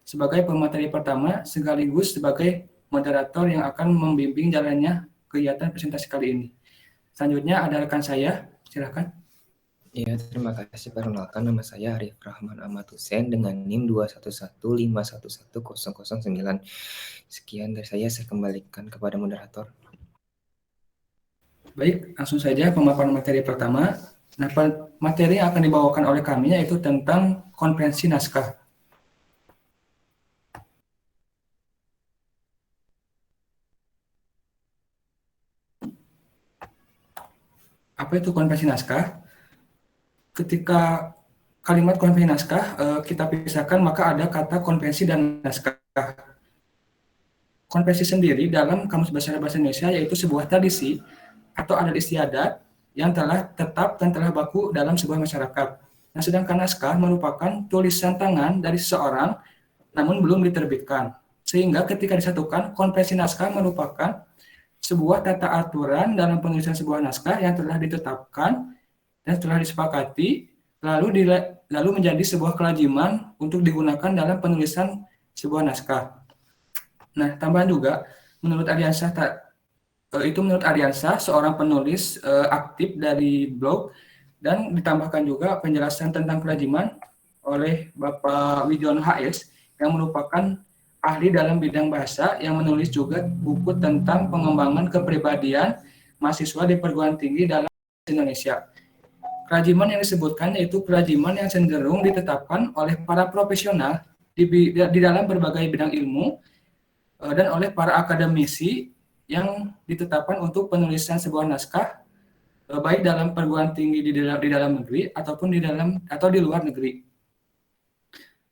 sebagai pemateri pertama sekaligus sebagai moderator yang akan membimbing jalannya kegiatan presentasi kali ini. Selanjutnya ada rekan saya, silakan. Ya, terima kasih. Perkenalkan, nama saya Arif Rahman Ahmad Hussein dengan NIM 211511009. Sekian dari saya kembalikan kepada moderator. Baik, langsung saja pemaparan materi pertama. Nah, materi yang akan dibawakan oleh kami yaitu tentang konvensi naskah. Apa itu konvensi naskah? Ketika kalimat konvensi naskah kita pisahkan, maka ada kata konvensi dan naskah. Konvensi sendiri dalam Kamus Besar Bahasa Indonesia yaitu sebuah tradisi atau adat istiadat yang telah tetap dan telah baku dalam sebuah masyarakat. Nah, sedangkan naskah merupakan tulisan tangan dari seseorang namun belum diterbitkan. Sehingga ketika disatukan, konvensi naskah merupakan sebuah tata aturan dalam penulisan sebuah naskah yang telah ditetapkan dan telah disepakati, lalu menjadi sebuah kelaziman untuk digunakan dalam penulisan sebuah naskah. Nah, tambahan juga, menurut Aryansa, seorang penulis aktif dari blog, dan ditambahkan juga penjelasan tentang kelaziman oleh Bapak Widyon HS yang merupakan ahli dalam bidang bahasa yang menulis juga buku tentang pengembangan kepribadian mahasiswa di perguruan tinggi dalam Indonesia. Kelaziman yang disebutkan yaitu kelaziman yang cenderung ditetapkan oleh para profesional di dalam berbagai bidang ilmu dan oleh para akademisi yang ditetapkan untuk penulisan sebuah naskah baik dalam perguruan tinggi di dalam negeri ataupun di luar negeri.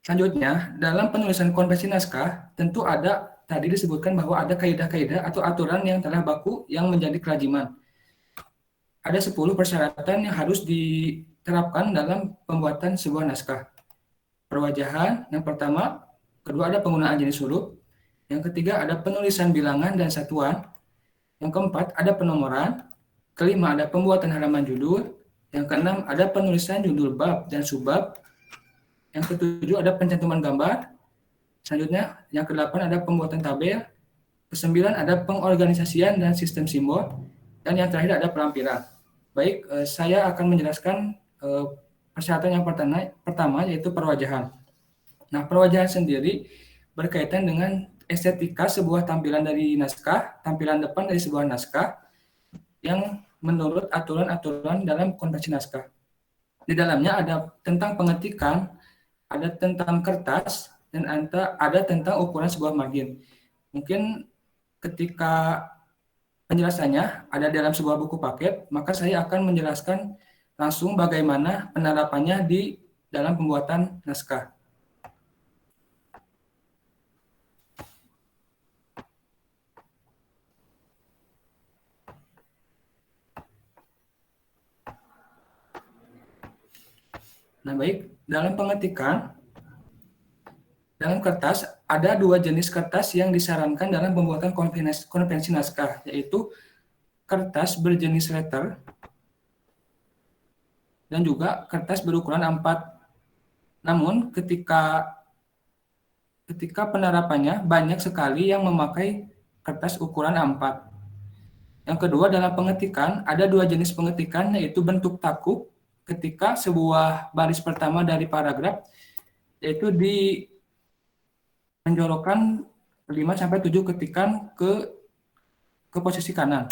Selanjutnya, dalam penulisan konvensi naskah tentu ada tadi disebutkan bahwa ada kaidah-kaidah atau aturan yang telah baku yang menjadi kelaziman. Ada 10 persyaratan yang harus diterapkan dalam pembuatan sebuah naskah. Perwajahan yang pertama, kedua ada penggunaan jenis huruf, yang ketiga ada penulisan bilangan dan satuan, yang keempat ada penomoran, kelima ada pembuatan halaman judul, yang keenam ada penulisan judul bab dan subbab, yang ketujuh ada pencantuman gambar, selanjutnya yang kedelapan ada pembuatan tabel, kesembilan ada pengorganisasian dan sistem simbol, dan yang terakhir ada pelampiran. Baik, saya akan menjelaskan persyaratan yang pertama yaitu perwajahan. Nah, perwajahan sendiri berkaitan dengan estetika sebuah tampilan dari naskah, tampilan depan dari sebuah naskah yang menurut aturan-aturan dalam konvensi naskah. Di dalamnya ada tentang pengetikan, ada tentang kertas, dan ada tentang ukuran sebuah margin. Mungkin ketika penjelasannya ada dalam sebuah buku paket, maka saya akan menjelaskan langsung bagaimana penerapannya di dalam pembuatan naskah. Nah, baik, dalam pengetikan, dalam kertas ada dua jenis kertas yang disarankan dalam pembuatan konvensi naskah, yaitu kertas berjenis letter dan juga kertas berukuran A4. Namun ketika penerapannya banyak sekali yang memakai kertas ukuran A4. Yang kedua, dalam pengetikan ada dua jenis pengetikan, yaitu bentuk takuk ketika sebuah baris pertama dari paragraf yaitu menjorokkan 5-7 ketikan ke posisi kanan.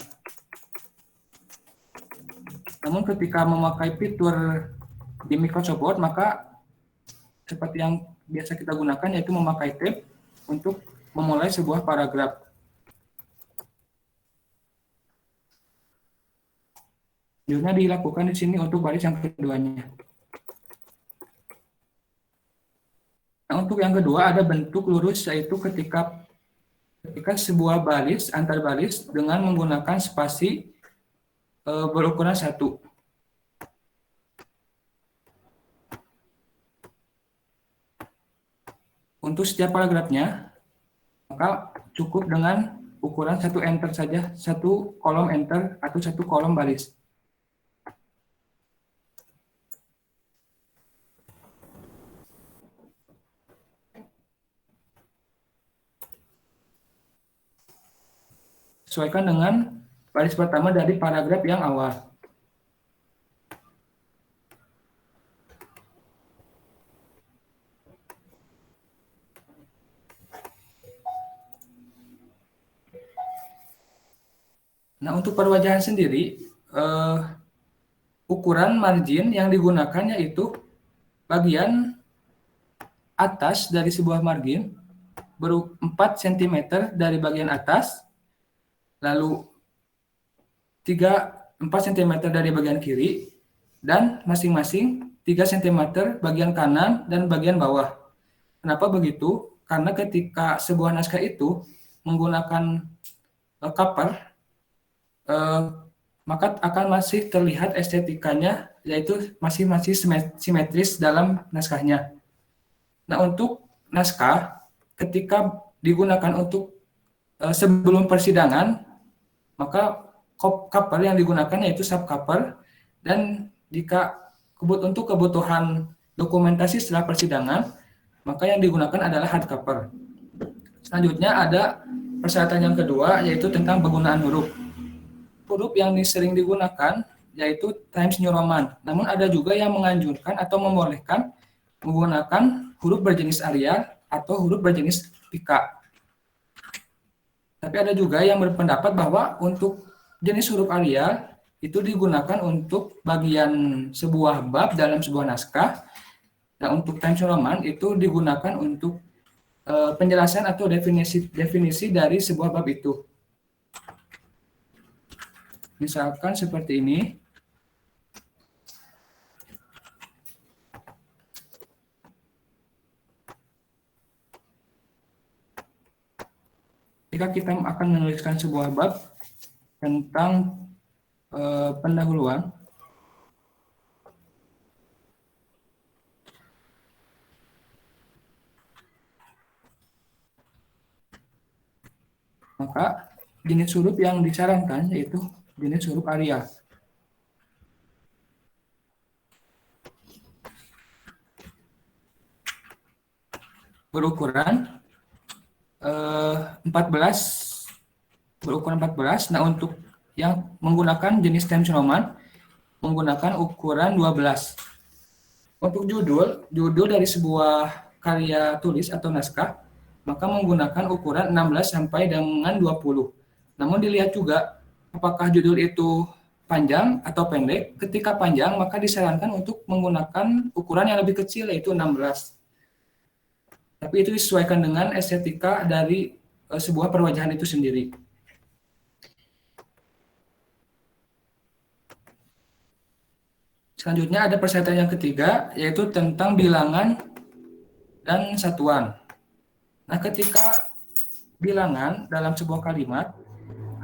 Namun ketika memakai fitur di Microsoft Word, maka seperti yang biasa kita gunakan yaitu memakai tab untuk memulai sebuah paragraf. Selanjutnya dilakukan di sini untuk baris yang keduanya. Nah, untuk yang kedua ada bentuk lurus, yaitu ketika sebuah baris antar baris dengan menggunakan spasi berukuran 1. Untuk setiap paragrafnya, maka cukup dengan ukuran 1 enter saja, 1 kolom enter atau 1 kolom baris. sesuaikan dengan baris pertama dari paragraf yang awal. Nah, untuk perwajahan sendiri, ukuran margin yang digunakan yaitu bagian atas dari sebuah margin 4 cm dari bagian atas, lalu 4 cm dari bagian kiri, dan masing-masing 3 cm bagian kanan dan bagian bawah. Kenapa begitu? Karena ketika sebuah naskah itu menggunakan cover, maka akan masih terlihat estetikanya, yaitu masih simetris dalam naskahnya. Nah, untuk naskah ketika digunakan untuk sebelum persidangan, maka cover yang digunakan yaitu subcover, dan jika untuk kebutuhan dokumentasi setelah persidangan, maka yang digunakan adalah hardcover. Selanjutnya ada persyaratan yang kedua, yaitu tentang penggunaan huruf. Huruf yang sering digunakan yaitu Times New Roman. Namun ada juga yang menganjurkan atau membolehkan menggunakan huruf berjenis Arial atau huruf berjenis Pika. Tapi ada juga yang berpendapat bahwa untuk jenis huruf Arial itu digunakan untuk bagian sebuah bab dalam sebuah naskah. Dan untuk Times New Roman itu digunakan untuk penjelasan atau definisi dari sebuah bab itu. Misalkan seperti ini. Jika kita akan menuliskan sebuah bab tentang pendahuluan, maka jenis huruf yang disarankan yaitu jenis huruf Arial. Berukuran 14. Nah, untuk yang menggunakan jenis Times New Roman menggunakan ukuran 12. Untuk judul dari sebuah karya tulis atau naskah maka menggunakan ukuran 16 sampai dengan 20. Namun dilihat juga apakah judul itu panjang atau pendek. Ketika panjang maka disarankan untuk menggunakan ukuran yang lebih kecil yaitu 16. Tapi itu disesuaikan dengan estetika dari sebuah perwajahan itu sendiri. Selanjutnya ada persyaratan yang ketiga, yaitu tentang bilangan dan satuan. Nah, ketika bilangan dalam sebuah kalimat,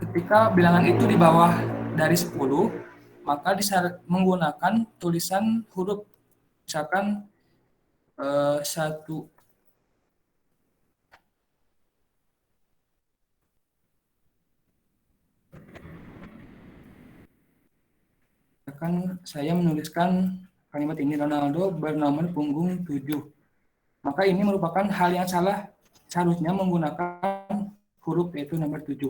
ketika bilangan itu di bawah dari 10, maka menggunakan tulisan huruf. Misalkan 1. Misalkan saya menuliskan kalimat ini, Ronaldo bernomor punggung 7. Maka ini merupakan hal yang salah, seharusnya menggunakan huruf yaitu nomor 7.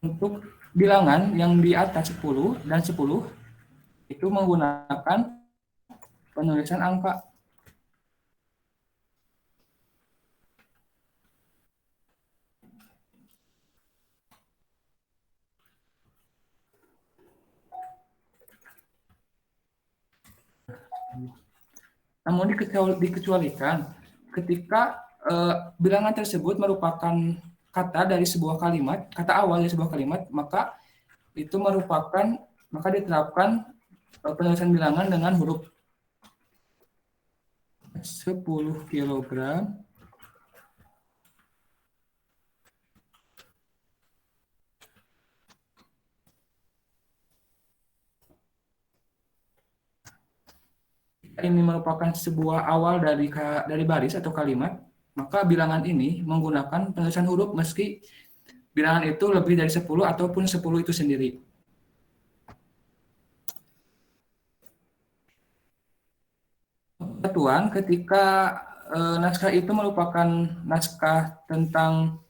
Untuk bilangan yang di atas 10 dan 10 itu menggunakan penulisan angka. Namun dikecualikan ketika bilangan tersebut merupakan kata dari sebuah kalimat, kata awal dari sebuah kalimat, maka itu maka diterapkan penulisan bilangan dengan huruf 10 kilogram ini merupakan sebuah awal dari baris atau kalimat, maka bilangan ini menggunakan penulisan huruf meski bilangan itu lebih dari 10 ataupun 10 itu sendiri. Satuan ketika naskah itu merupakan naskah tentang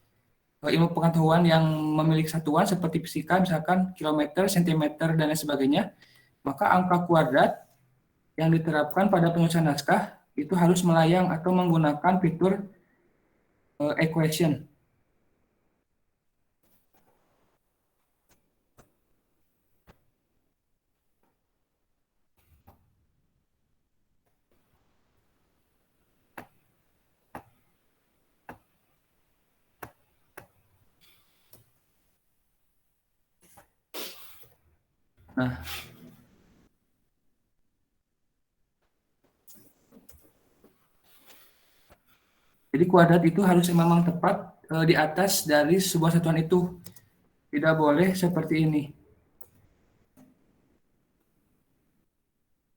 ilmu pengetahuan yang memiliki satuan seperti fisika, misalkan kilometer, sentimeter, dan lain sebagainya, maka angka kuadrat yang diterapkan pada penyusunan naskah itu harus melayang atau menggunakan fitur equation. Nah, jadi kuadrat itu harus memang tepat di atas dari sebuah satuan itu. Tidak boleh seperti ini.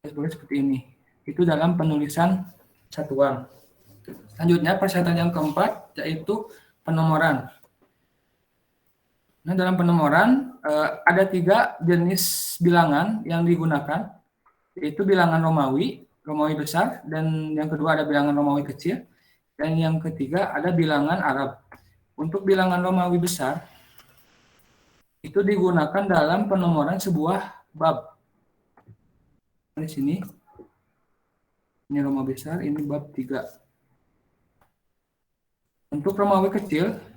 Tidak boleh seperti ini. Itu dalam penulisan satuan. Selanjutnya persyaratan yang keempat yaitu penomoran. Nah, dalam penomoran ada 3 jenis bilangan yang digunakan, yaitu bilangan Romawi, Romawi besar, dan yang kedua ada bilangan Romawi kecil, dan yang ketiga ada bilangan Arab. Untuk bilangan Romawi besar itu digunakan dalam penomoran sebuah bab. Di sini ini Romawi besar, ini bab 3. Untuk Romawi kecil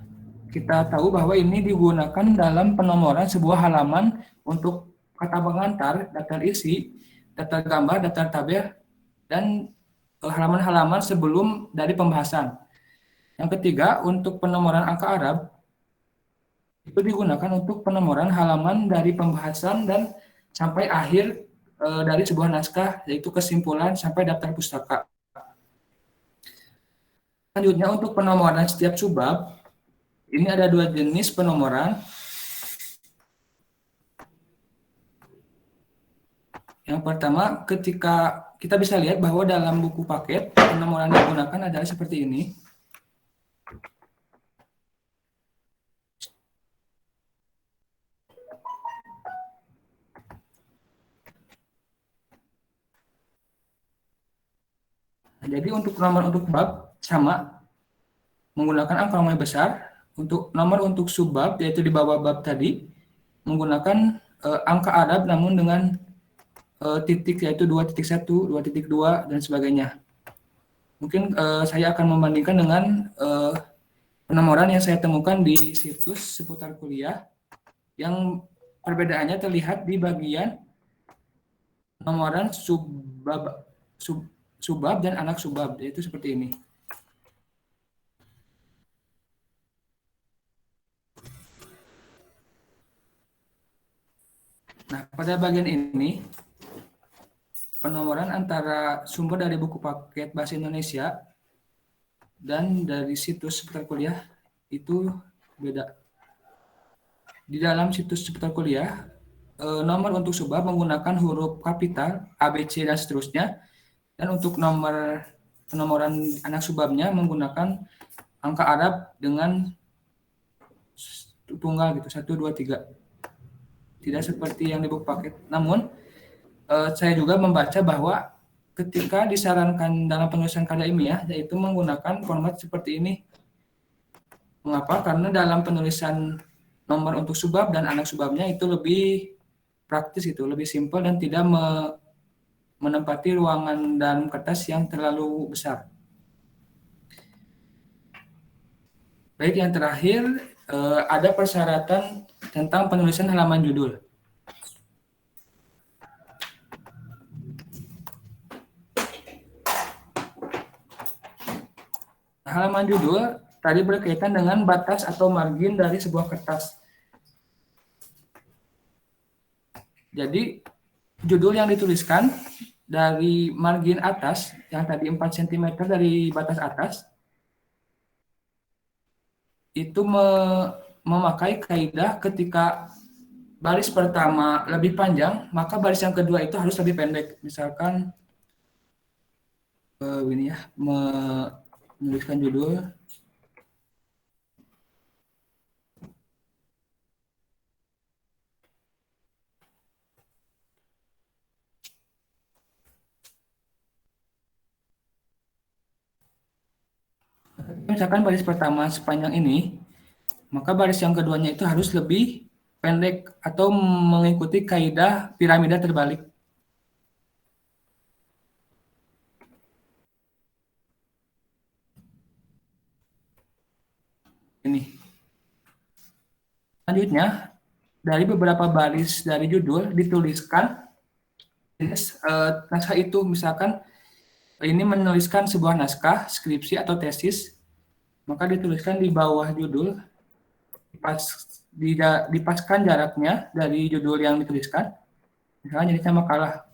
kita tahu bahwa ini digunakan dalam penomoran sebuah halaman untuk kata pengantar, daftar isi, daftar gambar, daftar tabel, dan halaman-halaman sebelum dari pembahasan. Yang ketiga, untuk penomoran angka Arab, itu digunakan untuk penomoran halaman dari pembahasan dan sampai akhir dari sebuah naskah, yaitu kesimpulan sampai daftar pustaka. Selanjutnya, untuk penomoran setiap subbab, ini ada 2 jenis penomoran. Yang pertama, ketika kita bisa lihat bahwa dalam buku paket, penomoran yang digunakan adalah seperti ini. Nah, jadi untuk nomor untuk bab sama, menggunakan angka Romawi besar. Untuk nomor untuk subbab, yaitu di bawah bab tadi, menggunakan angka Arab namun dengan titik, yaitu 2.1, 2.2, dan sebagainya. Mungkin saya akan membandingkan dengan penomoran yang saya temukan di situs seputar kuliah, yang perbedaannya terlihat di bagian penomoran subbab dan anak subbab, yaitu seperti ini. Nah, pada bagian ini, penomoran antara sumber dari buku paket Bahasa Indonesia dan dari situs seputar kuliah itu beda. Di dalam situs seputar kuliah, nomor untuk subbab menggunakan huruf kapital, A, B, C, dan seterusnya. Dan untuk nomor penomoran anak subbabnya menggunakan angka Arab dengan tunggal gitu, 1, 2, 3. Tidak seperti yang di buku paket. Namun, saya juga membaca bahwa ketika disarankan dalam penulisan karya ilmiah, yaitu menggunakan format seperti ini. Mengapa? Karena dalam penulisan nomor untuk subbab dan anak subbabnya itu lebih praktis, itu lebih simpel dan tidak menempati ruangan dalam kertas yang terlalu besar. Baik, yang terakhir ada persyaratan tentang penulisan halaman judul. Halaman judul tadi berkaitan dengan batas atau margin dari sebuah kertas. Jadi judul yang dituliskan dari margin atas, yang tadi 4 cm dari batas atas, itu memakai kaidah ketika baris pertama lebih panjang, maka baris yang kedua itu harus lebih pendek. Misalkan ini ya, menuliskan judul misalkan baris pertama sepanjang ini, maka baris yang keduanya itu harus lebih pendek atau mengikuti kaidah piramida terbalik. Ini. Selanjutnya, dari beberapa baris dari judul dituliskan naskah itu, misalkan ini menuliskan sebuah naskah, skripsi atau tesis, maka dituliskan di bawah judul, dipaskan jaraknya dari judul yang dituliskan, misalnya jadi makalah.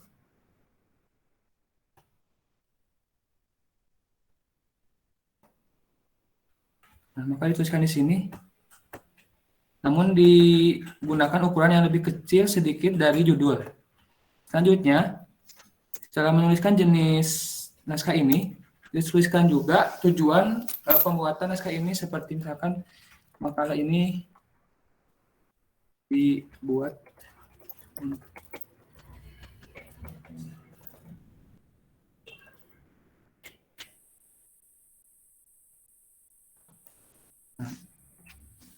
Nah, maka dituliskan di sini. Namun digunakan ukuran yang lebih kecil sedikit dari judul. Selanjutnya, setelah menuliskan jenis naskah ini, dituliskan juga tujuan pembuatan naskah ini, seperti misalkan makalah ini dibuat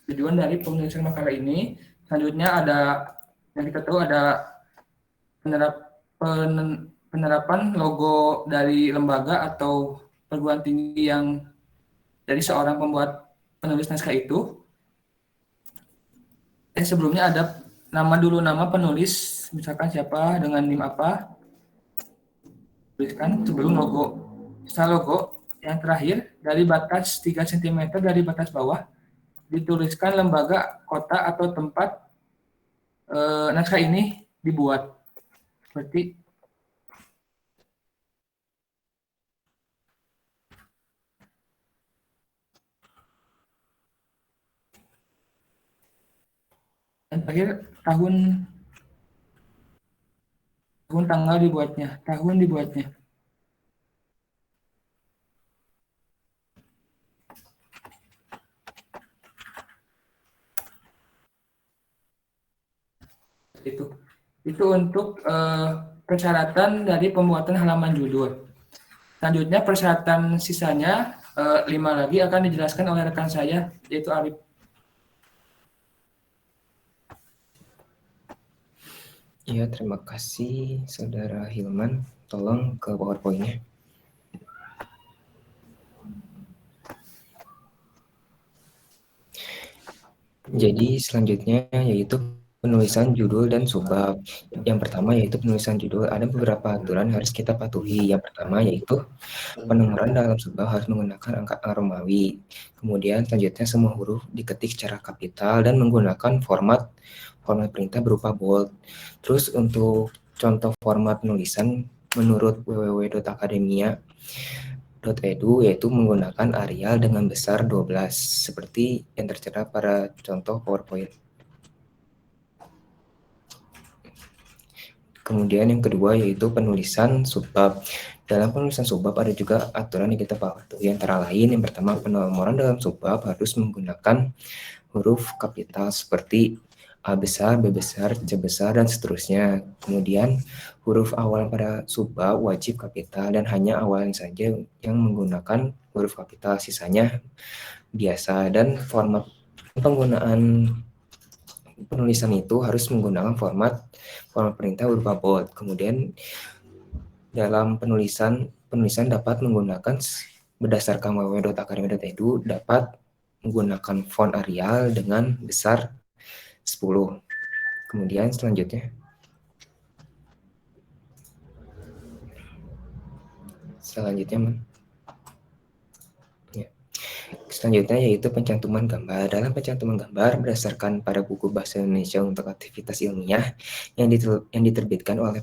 tujuan dari penulisan makalah ini. Selanjutnya ada yang kita tahu ada penerapan logo dari lembaga atau perguruan tinggi yang dari seorang pembuat penulis naskah itu. Sebelumnya ada nama penulis, misalkan siapa dengan NIM apa, tuliskan sebelum logo. Setelah logo, yang terakhir dari batas 3 cm dari batas bawah dituliskan lembaga, kota atau tempat naskah ini dibuat. Seperti dan terakhir tanggal dibuatnya, tahun dibuatnya. Itu untuk persyaratan dari pembuatan halaman judul. Selanjutnya persyaratan sisanya 5 lagi akan dijelaskan oleh rekan saya, yaitu Arif. Ya, terima kasih Saudara Hilman. Tolong ke PowerPoint-nya. Jadi selanjutnya yaitu penulisan judul dan subbab. Yang pertama yaitu penulisan judul. Ada beberapa aturan harus kita patuhi. Yang pertama yaitu penomoran dalam subbab harus menggunakan angka Romawi. Kemudian selanjutnya semua huruf diketik secara kapital dan menggunakan format perintah berupa bold. Terus untuk contoh format penulisan menurut www.akademia.edu yaitu menggunakan Arial dengan besar 12 seperti yang tertera pada contoh PowerPoint. Kemudian yang kedua yaitu penulisan subbab. Dalam penulisan subbab ada juga aturan yang kita patuhi, antara lain yang pertama penomoran dalam subbab harus menggunakan huruf kapital seperti A besar, B besar, C besar, dan seterusnya. Kemudian huruf awal pada subbab wajib kapital dan hanya awalan saja yang menggunakan huruf kapital, sisanya biasa. Dan format penggunaan penulisan itu harus menggunakan format perintah berupa bold. Kemudian dalam penulisan dapat menggunakan berdasarkan www.akademia.edu dapat menggunakan font Arial dengan besar 10. Kemudian selanjutnya yaitu pencantuman gambar. Dalam pencantuman gambar berdasarkan pada buku Bahasa Indonesia untuk Aktivitas Ilmiah yang diterbitkan oleh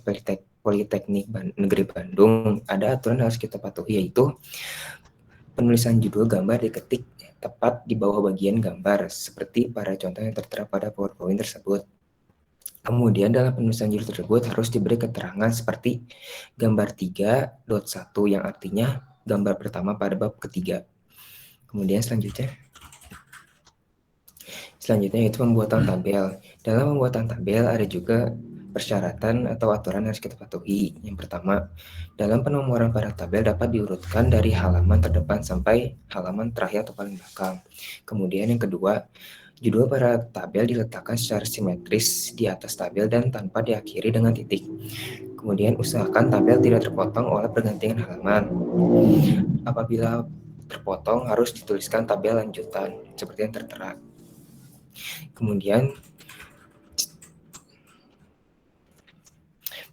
Politeknik Negeri Bandung, ada aturan harus kita patuhi, yaitu penulisan judul gambar diketik tepat di bawah bagian gambar seperti pada contoh yang tertera pada PowerPoint tersebut. Kemudian dalam penulisan judul tersebut harus diberi keterangan seperti gambar 3.1 yang artinya gambar pertama pada bab ketiga. Kemudian selanjutnya yaitu pembuatan tabel. Dalam pembuatan tabel ada juga persyaratan atau aturan yang harus kita patuhi. Yang pertama, dalam penomoran pada tabel dapat diurutkan dari halaman terdepan sampai halaman terakhir atau paling belakang. Kemudian yang kedua, Judul pada tabel diletakkan secara simetris di atas tabel dan tanpa diakhiri dengan titik. Kemudian usahakan tabel tidak terpotong oleh pergantian halaman. Apabila terpotong harus dituliskan tabel lanjutan seperti yang tertera. Kemudian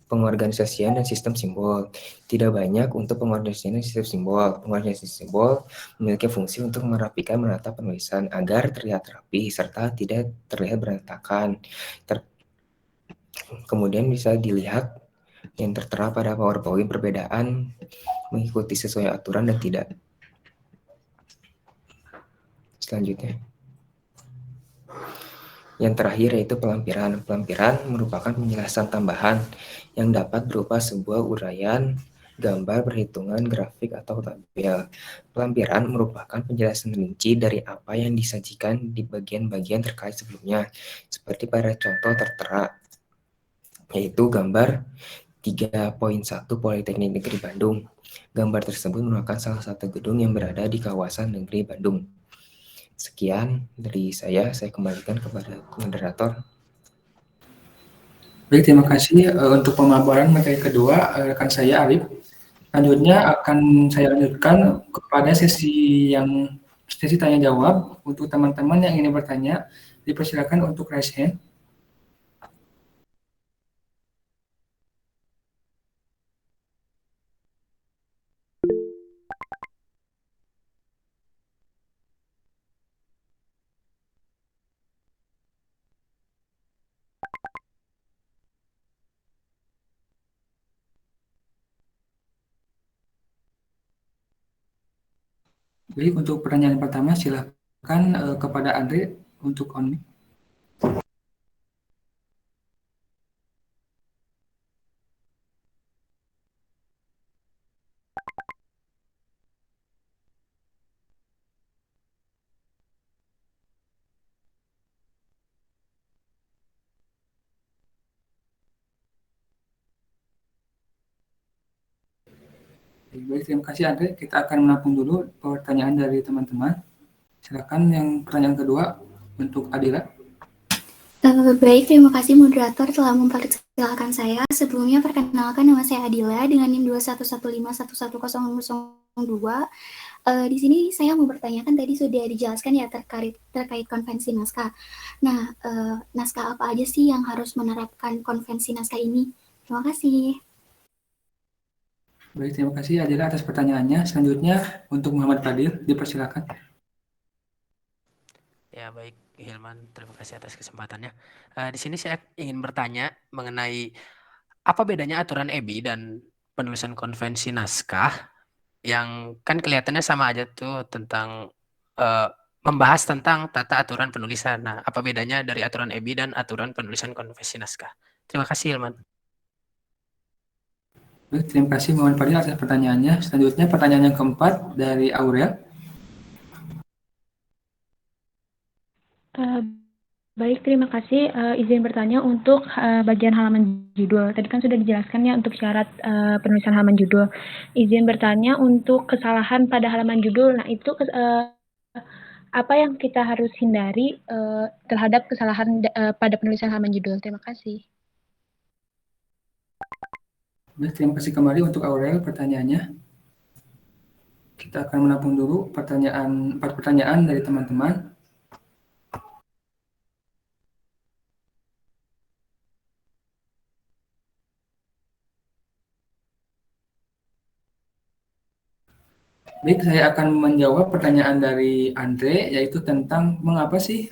pengorganisasian dan sistem simbol. Tidak banyak untuk pengorganisasian dan sistem simbol. Pengorganisasi simbol memiliki fungsi untuk merapikan menata penulisan agar terlihat rapi serta tidak terlihat berantakan. Kemudian bisa dilihat yang tertera pada PowerPoint perbedaan mengikuti sesuai aturan dan tidak. Selanjutnya. Yang terakhir yaitu pelampiran. Pelampiran merupakan penjelasan tambahan yang dapat berupa sebuah uraian, gambar, perhitungan, grafik, atau tabel. Pelampiran merupakan penjelasan rinci dari apa yang disajikan di bagian-bagian terkait sebelumnya, seperti pada contoh tertera, yaitu gambar 3.1 Politeknik Negeri Bandung. Gambar tersebut merupakan salah satu gedung yang berada di kawasan Negeri Bandung. Sekian dari saya kembalikan kepada moderator. Baik, terima kasih untuk pemaparan materi kedua rekan saya Arif. Selanjutnya akan saya lanjutkan kepada sesi tanya jawab. Untuk teman-teman yang ingin bertanya, dipersilakan untuk raise hand. Baik, untuk pertanyaan pertama silakan kepada Andre untuk on mic. Baik, terima kasih Andre. Kita akan menampung dulu pertanyaan dari teman-teman. Silakan yang pertanyaan kedua untuk Adila. Baik, terima kasih moderator telah mempersilahkan saya. Sebelumnya perkenalkan nama saya Adila dengan NIM 211511002. Di sini saya mau bertanyakan tadi sudah dijelaskan ya terkait konvensi naskah. Nah, naskah apa aja sih yang harus menerapkan konvensi naskah ini? Terima kasih. Baik, terima kasih Adila atas pertanyaannya. Selanjutnya untuk Muhammad Fadil, dipersilakan. Ya, baik Hilman, terima kasih atas kesempatannya. Di sini saya ingin bertanya mengenai apa bedanya aturan EBI dan penulisan konvensi naskah yang kan kelihatannya sama aja tuh tentang membahas tentang tata aturan penulisan. Nah, apa bedanya dari aturan EBI dan aturan penulisan konvensi naskah? Terima kasih Hilman. Baik, terima kasih Muhammad Fadil atas pertanyaannya. Selanjutnya pertanyaan yang keempat dari Aurel. Baik, terima kasih. Izin bertanya untuk bagian halaman judul. Tadi kan sudah dijelaskan ya untuk syarat penulisan halaman judul. Izin bertanya untuk kesalahan pada halaman judul. Nah, itu apa yang kita harus hindari terhadap kesalahan pada penulisan halaman judul? Terima kasih. Baik, terima kasih kembali untuk Aurel pertanyaannya. Kita akan menampung dulu empat pertanyaan dari teman-teman. Baik, saya akan menjawab pertanyaan dari Andre, yaitu tentang mengapa sih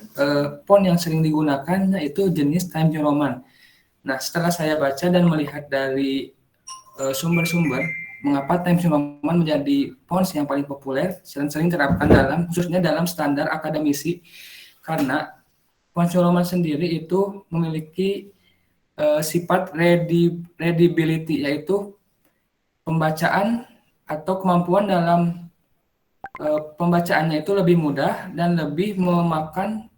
font yang sering digunakan yaitu jenis Times New Roman. Nah, setelah saya baca dan melihat dari sumber-sumber, mengapa Times New Roman menjadi font yang paling populer dan sering terapkan khususnya dalam standar akademisi, karena font New Roman sendiri itu memiliki sifat readability, yaitu pembacaan atau kemampuan dalam pembacaannya itu lebih mudah dan lebih memakan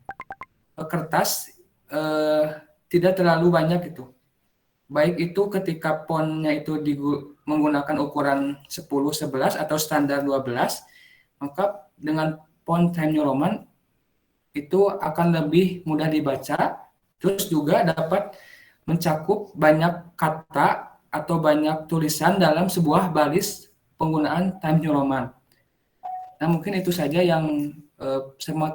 kertas tidak terlalu banyak itu. Baik itu ketika fontnya itu menggunakan ukuran 10-11 atau standar 12, maka dengan font Times New Roman itu akan lebih mudah dibaca, terus juga dapat mencakup banyak kata atau banyak tulisan dalam sebuah baris penggunaan Times New Roman. Nah, mungkin itu saja yang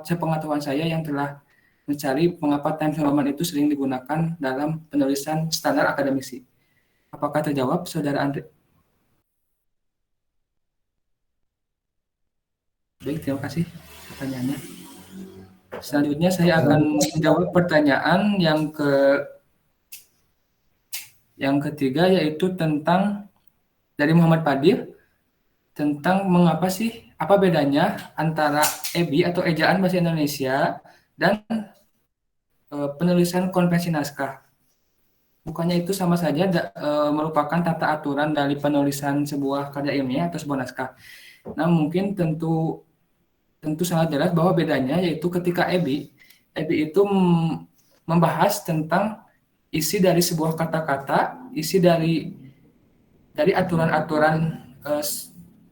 sepengetahuan saya yang telah mencari mengapa Times New Roman itu sering digunakan dalam penulisan standar akademisi. Apakah terjawab, Saudara Andre? Baik, terima kasih pertanyaannya. Selanjutnya saya akan menjawab pertanyaan yang ketiga, yaitu tentang dari Muhammad Fadil tentang mengapa sih, apa bedanya antara EBI atau ejaan bahasa Indonesia dan penulisan konvensi naskah. Bukannya itu sama saja merupakan tata aturan dari penulisan sebuah karya ilmiah atau sebuah naskah. Nah, mungkin tentu sangat jelas bahwa bedanya yaitu ketika EBI itu membahas tentang isi dari sebuah kata-kata, isi dari aturan-aturan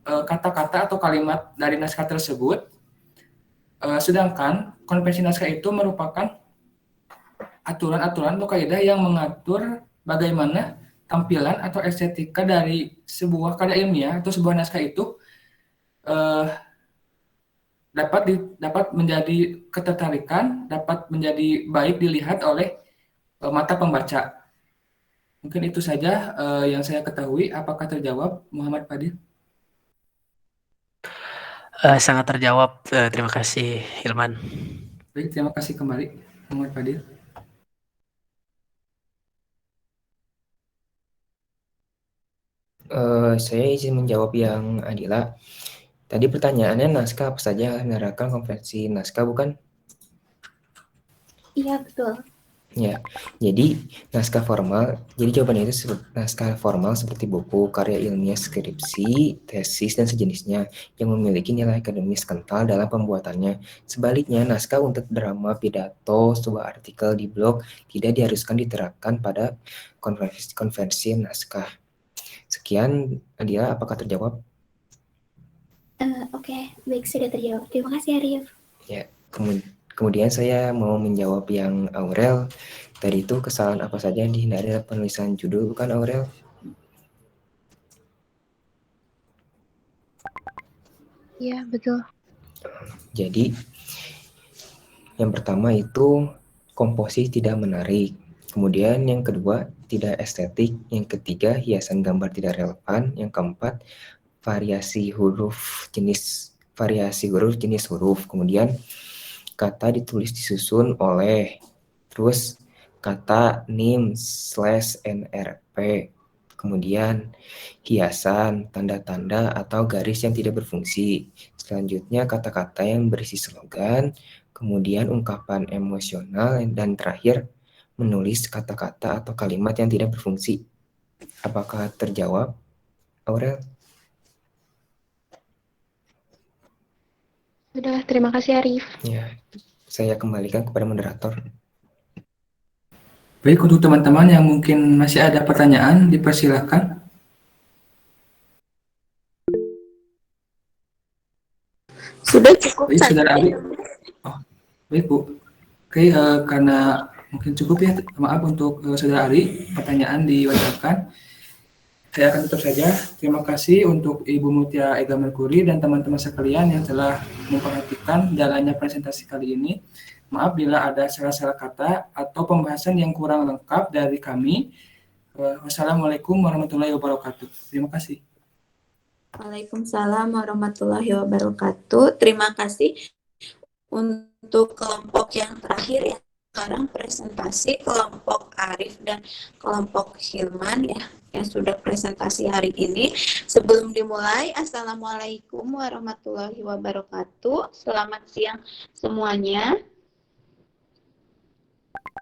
kata-kata atau kalimat dari naskah tersebut. Sedangkan konvensi naskah itu merupakan aturan-aturan atau kaidah yang mengatur bagaimana tampilan atau estetika dari sebuah karya ilmiah atau sebuah naskah itu dapat menjadi ketertarikan, dapat menjadi baik dilihat oleh mata pembaca. Mungkin itu saja yang saya ketahui. Apakah terjawab, Muhammad Fadil? Sangat terjawab. Terima kasih, Hilman. Baik, terima kasih kembali, Muhammad Fadil. Saya izin menjawab yang Adila. Tadi pertanyaannya naskah apa saja yang menerapkan konvensi naskah, bukan? Iya, betul. Ya, jadi naskah formal. Jadi jawabannya itu naskah formal seperti buku, karya ilmiah, skripsi, tesis, dan sejenisnya yang memiliki nilai akademis kental dalam pembuatannya. Sebaliknya, naskah untuk drama, pidato, sebuah artikel di blog tidak diharuskan diterapkan pada konvensi naskah. Sekian, Adila, apakah terjawab? Oke, baik, sudah terjawab. Terima kasih, Arif. Ya, kemudian saya mau menjawab yang Aurel. Tadi itu kesalahan apa saja yang dihindari dalam penulisan judul, bukan Aurel? Iya, betul. Jadi, yang pertama itu komposisi tidak menarik. Kemudian yang kedua, tidak estetik. Yang ketiga, hiasan gambar tidak relevan. Yang keempat, variasi huruf jenis huruf. Kemudian kata ditulis disusun oleh, terus kata nim/nrp, kemudian hiasan, tanda-tanda atau garis yang tidak berfungsi. Selanjutnya kata-kata yang berisi slogan, kemudian ungkapan emosional, dan terakhir menulis kata-kata atau kalimat yang tidak berfungsi. Apakah terjawab, Aurel? Sudah, terima kasih, Arif. Ya, saya kembalikan kepada moderator. Baik, untuk teman-teman yang mungkin masih ada pertanyaan, dipersilakan. Sudah cukup. Baik, Saudara Ari. Oh, baik, Bu. Oke, karena mungkin cukup ya, maaf untuk Saudara Ari, pertanyaan diwajibkan. Saya akan tutup saja. Terima kasih untuk Ibu Mutia Ega Merkuri dan teman-teman sekalian yang telah memperhatikan jalannya presentasi kali ini. Maaf bila ada salah-salah kata atau pembahasan yang kurang lengkap dari kami. Wassalamualaikum warahmatullahi wabarakatuh. Terima kasih. Waalaikumsalam warahmatullahi wabarakatuh. Terima kasih untuk kelompok yang terakhir ya. Sekarang presentasi kelompok Arif dan kelompok Hilman ya, yang sudah presentasi hari ini. Sebelum dimulai, Assalamualaikum warahmatullahi wabarakatuh. Selamat siang semuanya.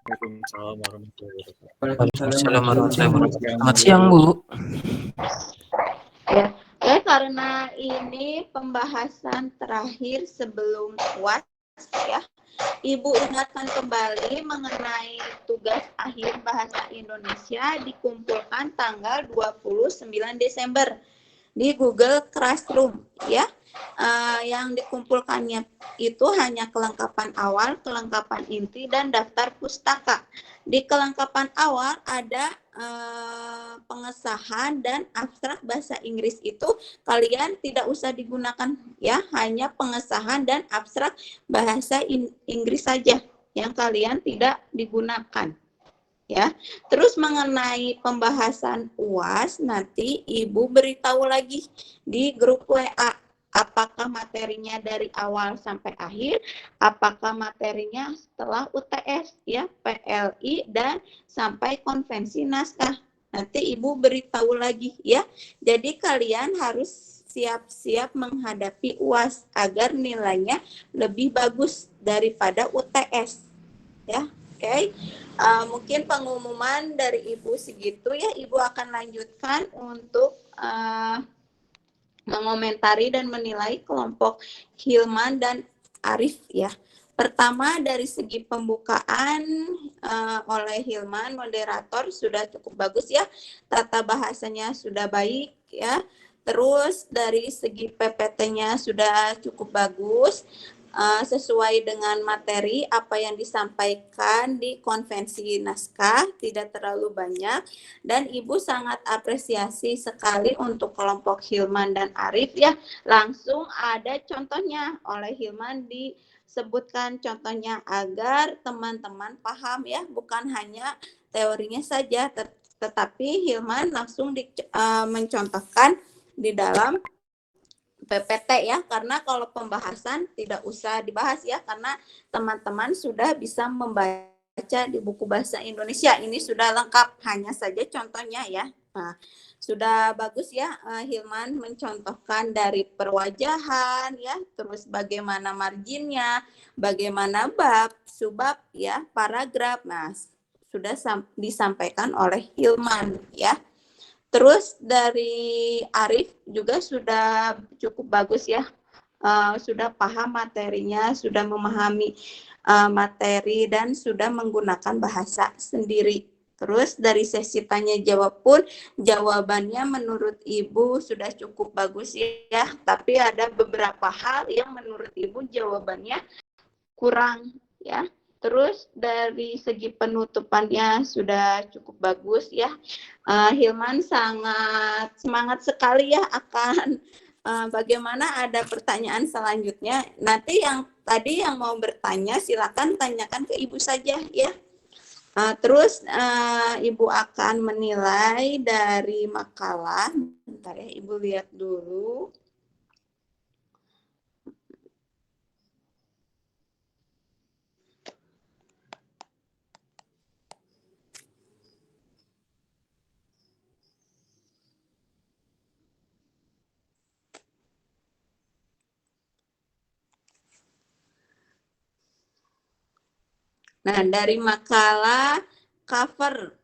Waalaikumsalam warahmatullahi wabarakatuh. Waalaikumsalam warahmatullahi wabarakatuh. Selamat siang, Bu. Ya, karena ini pembahasan terakhir sebelum UAS ya. Ibu ingatkan kembali mengenai tugas akhir bahasa Indonesia dikumpulkan tanggal 29 Desember. di Google Classroom ya. Yang dikumpulkannya itu hanya kelengkapan awal, kelengkapan inti, dan daftar pustaka. Di kelengkapan awal ada pengesahan dan abstrak bahasa Inggris, itu kalian tidak usah digunakan ya, hanya pengesahan dan abstrak bahasa Inggris saja yang kalian tidak digunakan ya. Terus mengenai pembahasan UAS, nanti Ibu beritahu lagi di grup WA apakah materinya dari awal sampai akhir, apakah materinya setelah UTS ya, PLI dan sampai konvensi naskah. Nanti Ibu beritahu lagi ya. Jadi kalian harus siap-siap menghadapi UAS agar nilainya lebih bagus daripada UTS ya. Oke. Mungkin pengumuman dari Ibu segitu ya. Ibu akan lanjutkan untuk mengomentari dan menilai kelompok Hilman dan Arif ya. Pertama, dari segi pembukaan oleh Hilman, moderator sudah cukup bagus ya. Tata bahasanya sudah baik ya. Terus dari segi PPT-nya sudah cukup bagus. Sesuai dengan materi apa yang disampaikan di konvensi naskah, tidak terlalu banyak, dan Ibu sangat apresiasi sekali untuk kelompok Hilman dan Arif ya. Langsung ada contohnya oleh Hilman, disebutkan contohnya agar teman-teman paham ya, bukan hanya teorinya saja, tetapi Hilman langsung mencontohkan di dalam PPT ya, karena kalau pembahasan tidak usah dibahas ya, karena teman-teman sudah bisa membaca di buku bahasa Indonesia. Ini sudah lengkap, hanya saja contohnya ya. Nah, sudah bagus ya Hilman mencontohkan dari perwajahan ya, terus bagaimana marginnya, bagaimana bab, subbab ya, paragraf. Nah, sudah disampaikan oleh Hilman ya. Terus dari Arif juga sudah cukup bagus ya, sudah paham materinya, sudah memahami materi dan sudah menggunakan bahasa sendiri. Terus dari sesi tanya jawab pun jawabannya menurut Ibu sudah cukup bagus ya, tapi ada beberapa hal yang menurut Ibu jawabannya kurang ya. Terus dari segi penutupannya sudah cukup bagus ya. Hilman sangat semangat sekali ya akan bagaimana ada pertanyaan selanjutnya. Nanti yang tadi yang mau bertanya silakan tanyakan ke Ibu saja ya. Terus Ibu akan menilai dari makalah. Bentar ya, Ibu lihat dulu. Nah, dari makalah cover,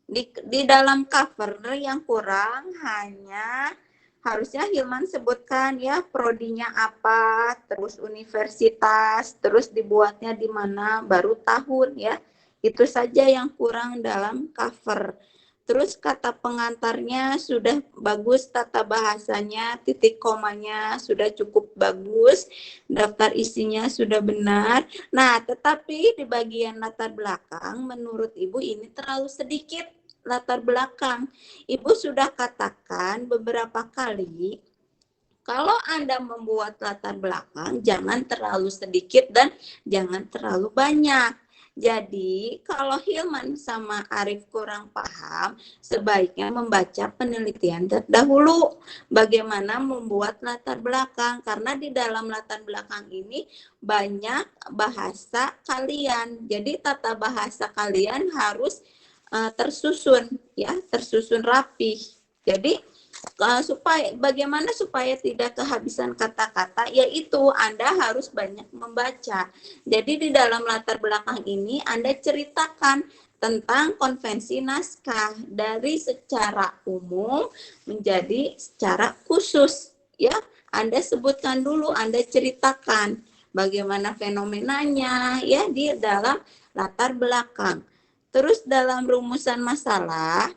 di dalam cover yang kurang hanya harusnya Hilman sebutkan ya prodinya apa, terus universitas, terus dibuatnya di mana, baru tahun ya. Itu saja yang kurang dalam cover. Terus kata pengantarnya sudah bagus, tata bahasanya, titik komanya sudah cukup bagus, daftar isinya sudah benar. Nah, tetapi di bagian latar belakang menurut Ibu ini terlalu sedikit latar belakang. Ibu sudah katakan beberapa kali, kalau Anda membuat latar belakang jangan terlalu sedikit dan jangan terlalu banyak. Jadi kalau Hilman sama Arif kurang paham, sebaiknya membaca penelitian terdahulu bagaimana membuat latar belakang, karena di dalam latar belakang ini banyak bahasa kalian. Jadi tata bahasa kalian harus tersusun ya, tersusun rapi. Jadi bagaimana supaya tidak kehabisan kata-kata, yaitu Anda harus banyak membaca. Jadi di dalam latar belakang ini Anda ceritakan tentang konvensi naskah dari secara umum menjadi secara khusus ya. Anda sebutkan dulu, Anda ceritakan bagaimana fenomenanya ya di dalam latar belakang. Terus dalam rumusan masalah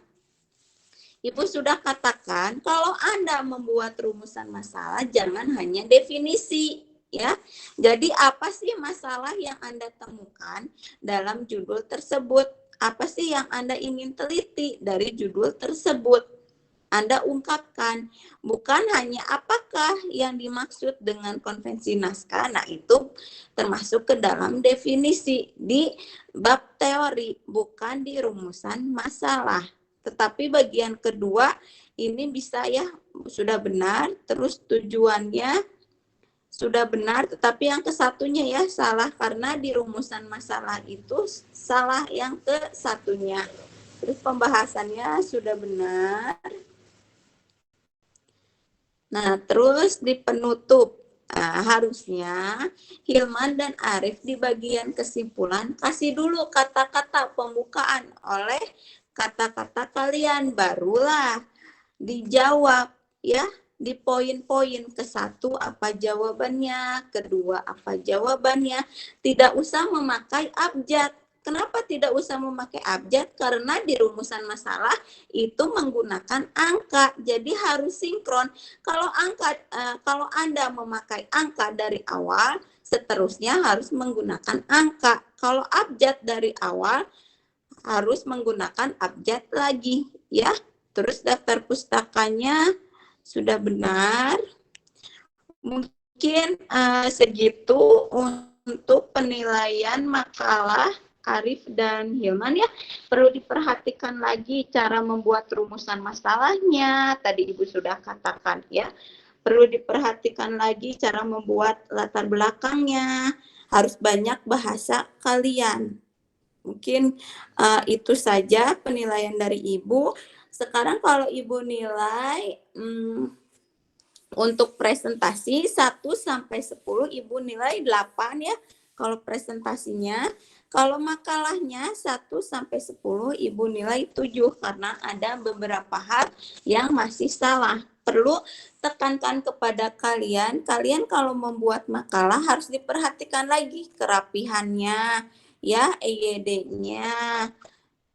Ibu sudah katakan kalau Anda membuat rumusan masalah jangan hanya definisi ya. Jadi apa sih masalah yang Anda temukan dalam judul tersebut? Apa sih yang Anda ingin teliti dari judul tersebut? Anda ungkapkan, bukan hanya apakah yang dimaksud dengan konvensi naskah. Nah, itu termasuk ke dalam definisi di bab teori, bukan di rumusan masalah. Tetapi bagian kedua ini bisa ya, sudah benar, terus tujuannya sudah benar, tetapi yang kesatunya ya salah, karena di rumusan masalah itu salah yang kesatunya. Terus pembahasannya sudah benar. Nah, terus di penutup, harusnya Hilman dan Arif di bagian kesimpulan kasih dulu kata-kata pembukaan oleh kata-kata kalian, barulah dijawab ya di poin-poin. Ke satu apa jawabannya, kedua apa jawabannya. Tidak usah memakai abjad. Kenapa tidak usah memakai abjad? Karena di rumusan masalah itu menggunakan angka, jadi harus sinkron. Kalau Anda memakai angka dari awal, seterusnya harus menggunakan angka. Kalau abjad dari awal, harus menggunakan abjad lagi ya. Terus daftar pustakanya sudah benar. Mungkin segitu untuk penilaian makalah Arif dan Hilman ya. Perlu diperhatikan lagi cara membuat rumusan masalahnya. Tadi Ibu sudah katakan ya. Perlu diperhatikan lagi cara membuat latar belakangnya. Harus banyak bahasa kalian. Mungkin itu saja penilaian dari Ibu. Sekarang kalau Ibu nilai untuk presentasi 1 sampai 10 Ibu nilai 8 ya. Kalau presentasinya, kalau makalahnya 1 sampai 10 Ibu nilai 7 karena ada beberapa hal yang masih salah. Perlu tekankan kepada kalian kalau membuat makalah harus diperhatikan lagi kerapihannya, ya, EYD-nya.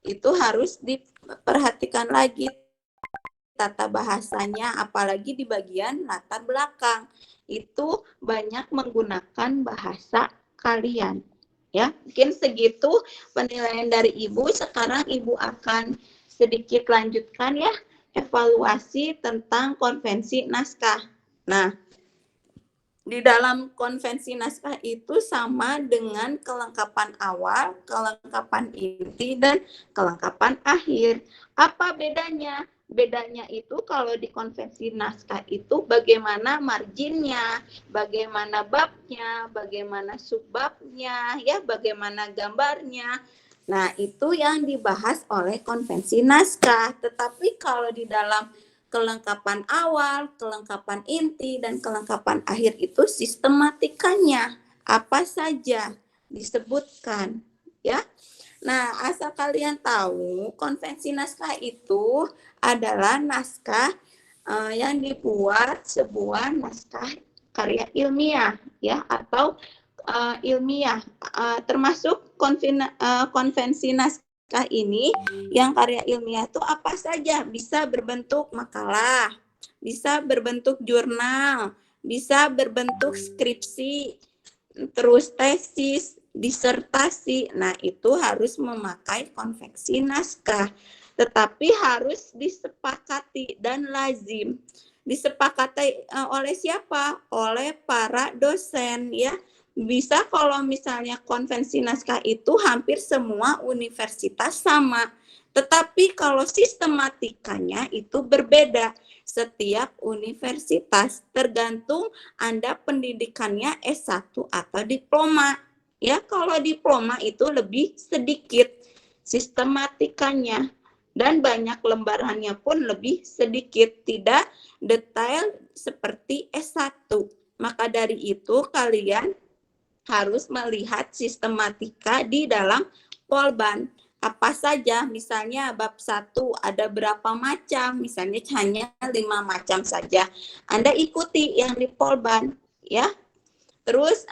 Itu harus diperhatikan lagi tata bahasanya, apalagi di bagian latar belakang. Itu banyak menggunakan bahasa kalian. Ya, mungkin segitu penilaian dari Ibu. Sekarang Ibu akan sedikit lanjutkan ya, evaluasi tentang konvensi naskah. Nah, di dalam konvensi naskah itu sama dengan kelengkapan awal, kelengkapan inti, dan kelengkapan akhir. Apa bedanya? Bedanya itu kalau di konvensi naskah itu bagaimana marginnya, bagaimana babnya, bagaimana subbabnya, ya, bagaimana gambarnya. Nah, itu yang dibahas oleh konvensi naskah. Tetapi kalau di dalam kelengkapan awal, kelengkapan inti, dan kelengkapan akhir itu sistematikanya apa saja disebutkan, ya. Nah, asal kalian tahu, konvensi naskah itu adalah naskah yang dibuat sebuah naskah karya ilmiah, ya, atau ilmiah, termasuk konvensi naskah ini yang karya ilmiah itu apa saja, bisa berbentuk makalah, bisa berbentuk jurnal, bisa berbentuk skripsi, terus tesis, disertasi. Nah, itu harus memakai konvensi naskah, tetapi harus disepakati dan lazim. Disepakati oleh siapa? Oleh para dosen, ya. Bisa kalau misalnya konvensi naskah itu hampir semua universitas sama, tetapi kalau sistematikanya itu berbeda setiap universitas, tergantung Anda pendidikannya S1 atau diploma. Ya, kalau diploma itu lebih sedikit sistematikanya dan banyak lembarannya pun lebih sedikit, tidak detail seperti S1. Maka dari itu kalian harus melihat sistematika di dalam Polban. Apa saja, misalnya bab 1 ada berapa macam, misalnya hanya 5 macam saja. Anda ikuti yang di Polban, ya. Terus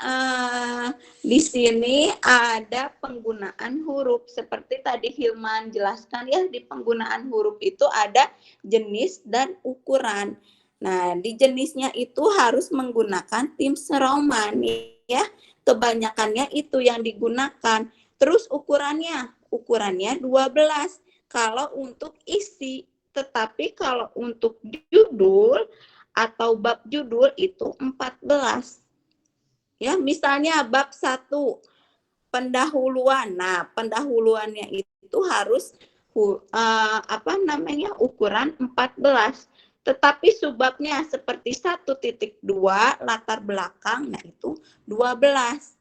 di sini ada penggunaan huruf seperti tadi Hilman jelaskan ya, di penggunaan huruf itu ada jenis dan ukuran. Nah, di jenisnya itu harus menggunakan Times Roman ya. Kebanyakannya itu yang digunakan. Terus ukurannya 12 kalau untuk isi, tetapi kalau untuk judul atau bab judul itu 14. Ya, misalnya bab 1 pendahuluan. Nah, pendahuluannya itu harus ukuran 14. Tetapi subbabnya seperti 1.2 latar belakang, nah itu 12.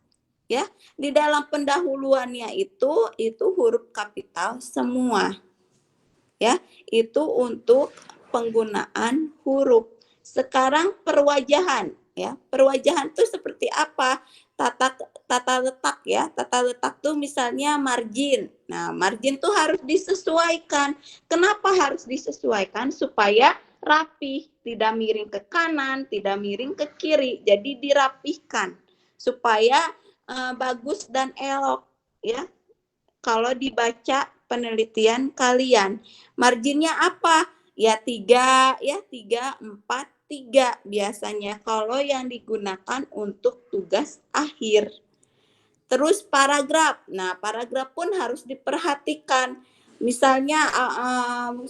Ya, di dalam pendahuluannya itu huruf kapital semua. Ya, itu untuk penggunaan huruf. Sekarang perwajahan. Ya, perwajahan itu seperti apa? Tata letak ya. Tata letak tuh misalnya margin. Nah, margin tuh harus disesuaikan. Kenapa harus disesuaikan? Supaya rapi, tidak miring ke kanan, tidak miring ke kiri. Jadi dirapihkan supaya bagus dan elok ya. Kalau dibaca penelitian kalian, marginnya apa? Ya 3, 4, 3 biasanya kalau yang digunakan untuk tugas akhir. Terus paragraf. Nah, paragraf pun harus diperhatikan. Misalnya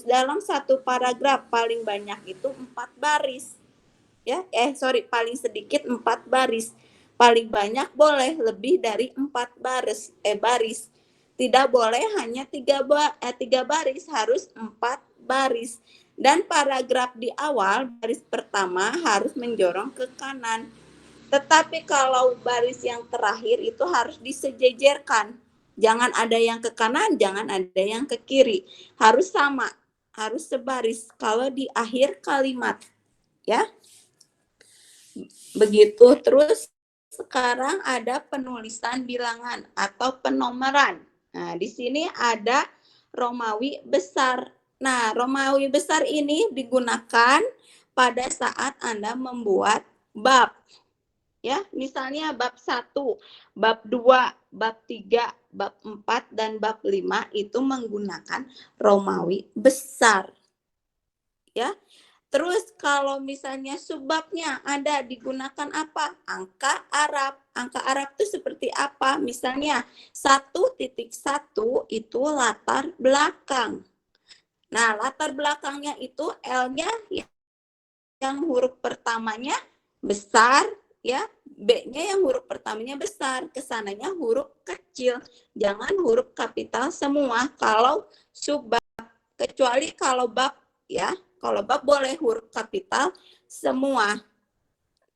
dalam satu paragraf paling banyak itu 4 baris. Ya, paling sedikit 4 baris. Paling banyak boleh lebih dari 4 baris. Tidak boleh hanya 3 baris, harus 4 baris. Dan paragraf di awal, baris pertama harus menjorong ke kanan. Tetapi kalau baris yang terakhir itu harus disejajarkan. Jangan ada yang ke kanan, jangan ada yang ke kiri. Harus sama, harus sebaris kalau di akhir kalimat. Ya. Begitu. Terus sekarang ada penulisan bilangan atau penomoran. Nah, di sini ada Romawi besar. Nah, Romawi besar ini digunakan pada saat Anda membuat bab. Ya, misalnya bab 1, bab 2, bab 3, bab 4 dan bab 5 itu menggunakan Romawi besar. Ya. Terus kalau misalnya subbabnya ada digunakan apa? Angka Arab. Angka Arab itu seperti apa? Misalnya 1.1 itu latar belakang. Nah, latar belakangnya itu L-nya yang huruf pertamanya besar, ya. B-nya yang huruf pertamanya besar, kesananya huruf kecil. Jangan huruf kapital semua kalau subbab. Kecuali kalau bab, ya. Kalau bab boleh huruf kapital semua.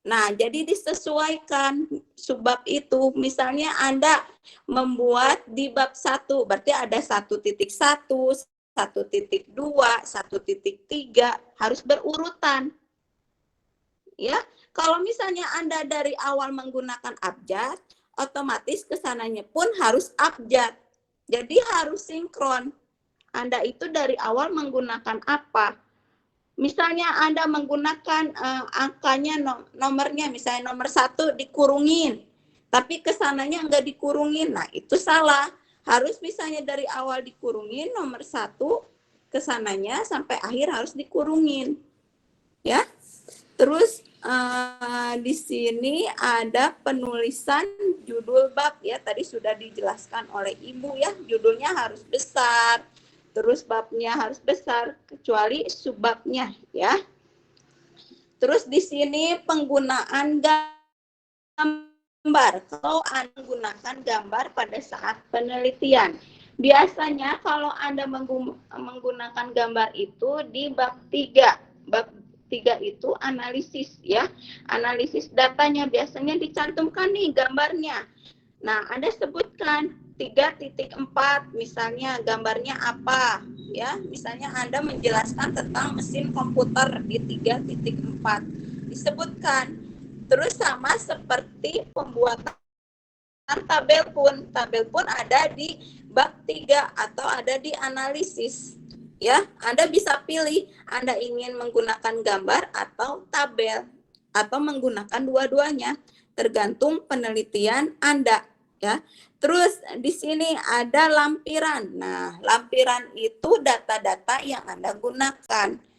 Nah, jadi disesuaikan subbab itu. Misalnya Anda membuat di bab 1, berarti ada 1.1, 1.2, 1.3, harus berurutan. Ya, kalau misalnya Anda dari awal menggunakan abjad, otomatis kesananya pun harus abjad. Jadi harus sinkron. Anda itu dari awal menggunakan apa? Misalnya Anda menggunakan angkanya, nomornya, misalnya nomor 1 dikurungin, tapi kesananya enggak dikurungin. Nah, itu salah. Harus misalnya dari awal dikurungin, nomor 1 kesananya sampai akhir harus dikurungin. Ya. Terus di sini ada penulisan judul bab ya. Tadi sudah dijelaskan oleh Ibu ya. Judulnya harus besar. Terus babnya harus besar, kecuali subbabnya ya. Terus di sini penggunaan gambar. Kalau Anda menggunakan gambar pada saat penelitian. Biasanya kalau Anda menggunakan gambar itu di bab 3. Bab 3 itu analisis ya. Analisis datanya biasanya dicantumkan nih gambarnya. Nah, Anda sebutkan 3.4 misalnya gambarnya apa ya, misalnya Anda menjelaskan tentang mesin komputer di 3.4 disebutkan. Terus sama seperti pembuatan tabel pun ada di bab 3 atau ada di analisis ya. Anda bisa pilih Anda ingin menggunakan gambar atau tabel atau menggunakan dua-duanya. tergantung penelitian Anda ya. Terus di sini ada lampiran. Nah, lampiran itu data-data yang Anda gunakan.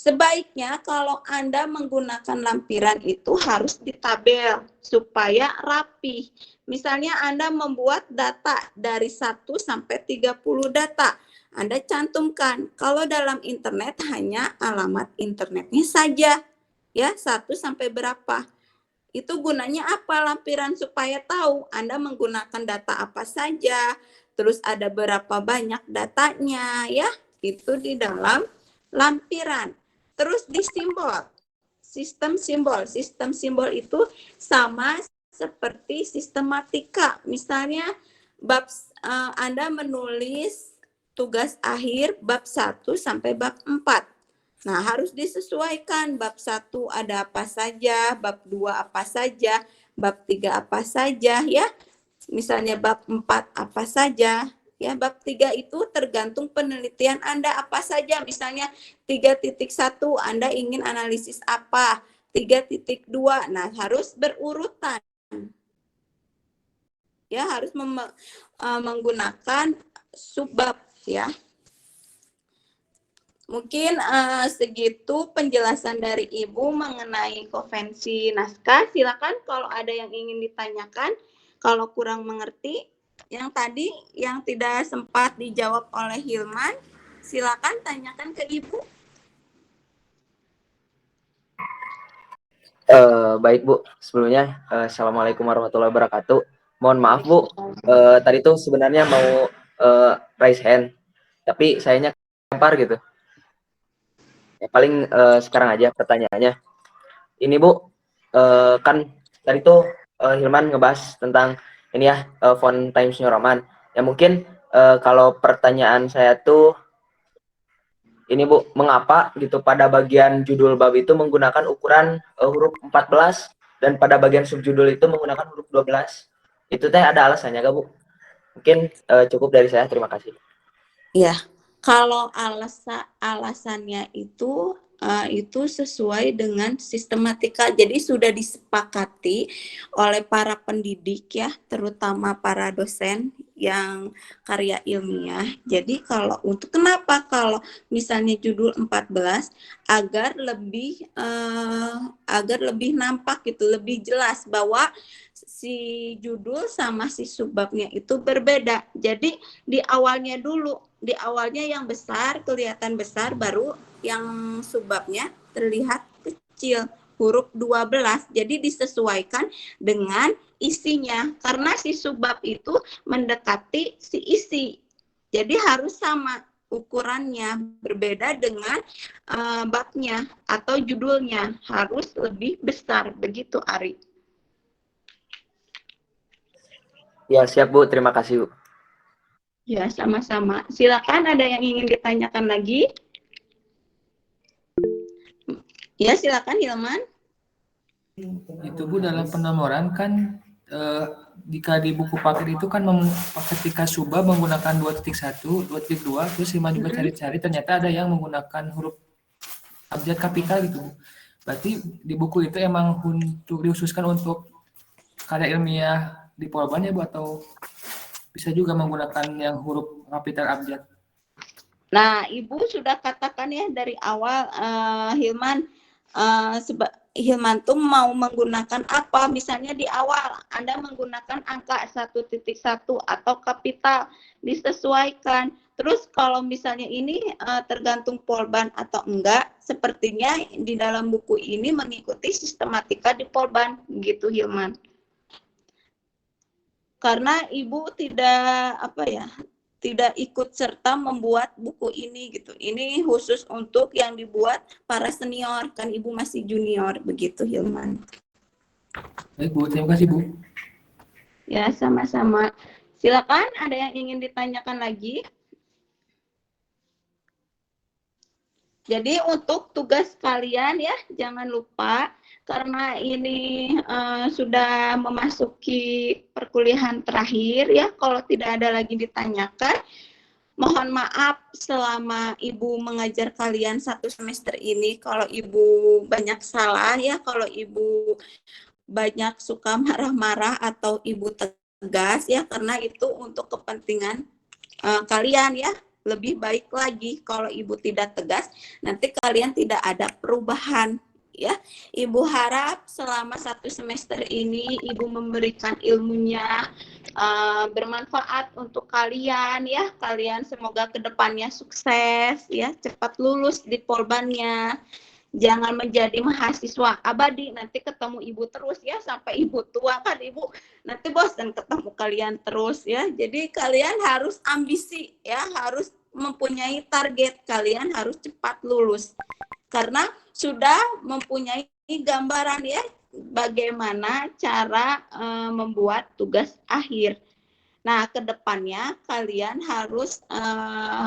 Sebaiknya kalau Anda menggunakan lampiran itu harus ditabel supaya rapi. Misalnya Anda membuat data dari 1 sampai 30 data. Anda cantumkan. Kalau dalam internet hanya alamat internetnya saja. Ya, 1 sampai berapa. Itu gunanya apa lampiran? Supaya tahu Anda menggunakan data apa saja. Terus ada berapa banyak datanya ya. Itu di dalam lampiran. Terus di simbol, sistem simbol itu sama seperti sistematika. Misalnya Anda menulis tugas akhir bab 1 sampai bab 4. Nah, harus disesuaikan bab 1 ada apa saja, bab 2 apa saja, bab 3 apa saja ya. Misalnya bab 4 apa saja. Ya, bab 3 itu tergantung penelitian Anda apa saja. Misalnya 3.1 Anda ingin analisis apa, 3.2. Nah, harus berurutan. Ya, harus menggunakan subbab ya. Mungkin segitu penjelasan dari Ibu mengenai konvensi naskah. Silakan kalau ada yang ingin ditanyakan, kalau kurang mengerti. Yang tadi yang tidak sempat dijawab oleh Hilman, silakan tanyakan ke Ibu. Baik Bu, sebelumnya Assalamualaikum warahmatullahi wabarakatuh. Mohon maaf Bu, tadi tuh sebenarnya mau raise hand, tapi sayanya lempar gitu. Ya, paling sekarang aja pertanyaannya. Ini Bu, kan tadi tuh Hilman ngebahas tentang ini ya, font Times New Roman. Ya mungkin kalau pertanyaan saya tuh ini Bu, mengapa gitu pada bagian judul bab itu menggunakan ukuran huruf 14 dan pada bagian subjudul itu menggunakan huruf 12? Itu teh ada alasannya gak Bu? Mungkin cukup dari saya, terima kasih. Ya, kalau alasannya itu sesuai dengan sistematika. Jadi sudah disepakati oleh para pendidik ya, terutama para dosen yang karya ilmiah. Jadi kenapa kalau misalnya judul 14 agar lebih nampak gitu, lebih jelas bahwa si judul sama si subbabnya itu berbeda. Jadi di awalnya yang besar kelihatan besar, baru yang subbabnya terlihat kecil, huruf 12. Jadi disesuaikan dengan isinya karena si subbab itu mendekati si isi. Jadi harus sama ukurannya, berbeda dengan babnya atau judulnya, harus lebih besar. Begitu Ari. Ya siap Bu, terima kasih Bu. Ya, sama-sama. Silakan ada yang ingin ditanyakan lagi? Ya, silakan Hilman. Itu Bu, dalam penomoran kan jika di buku paket itu kan ketika subbab menggunakan 2.1, 2.2, terus Hilman juga cari-cari ternyata ada yang menggunakan huruf abjad kapital gitu. Berarti di buku itu emang dikhususkan untuk karya ilmiah di Polban ya Bu, atau bisa juga menggunakan yang huruf kapital abjad? Nah, Ibu sudah katakan ya dari awal, Hilman, Hilman tuh mau menggunakan apa? Misalnya di awal Anda menggunakan angka 1.1 atau kapital, disesuaikan. Terus kalau misalnya ini tergantung Polban atau enggak, sepertinya di dalam buku ini mengikuti sistematika di Polban, gitu Hilman. Karena Ibu tidak ikut serta membuat buku ini gitu. Ini khusus untuk yang dibuat para senior, kan Ibu masih junior, begitu Hilman. Baik Bu, terima kasih Bu. Ya, sama-sama. Silakan ada yang ingin ditanyakan lagi. Jadi untuk tugas kalian ya, jangan lupa karena ini sudah memasuki perkuliahan terakhir ya, kalau tidak ada lagi ditanyakan, mohon maaf selama Ibu mengajar kalian 1 semester ini, kalau Ibu banyak salah ya, kalau Ibu banyak suka marah-marah atau ibu tegas ya, karena itu untuk kepentingan kalian ya. Lebih baik lagi kalau ibu tidak tegas, nanti kalian tidak ada perubahan ya. Ibu harap selama 1 semester ini ibu memberikan ilmunya bermanfaat untuk kalian ya. Kalian semoga kedepannya sukses ya, cepat lulus di polbannya. Jangan menjadi mahasiswa abadi, nanti ketemu ibu terus ya sampai ibu tua, kan ibu nanti bosan ketemu kalian terus ya. Jadi kalian harus ambisi ya, harus mempunyai target, kalian harus cepat lulus karena sudah mempunyai gambaran ya bagaimana cara membuat tugas akhir. Nah, kedepannya kalian harus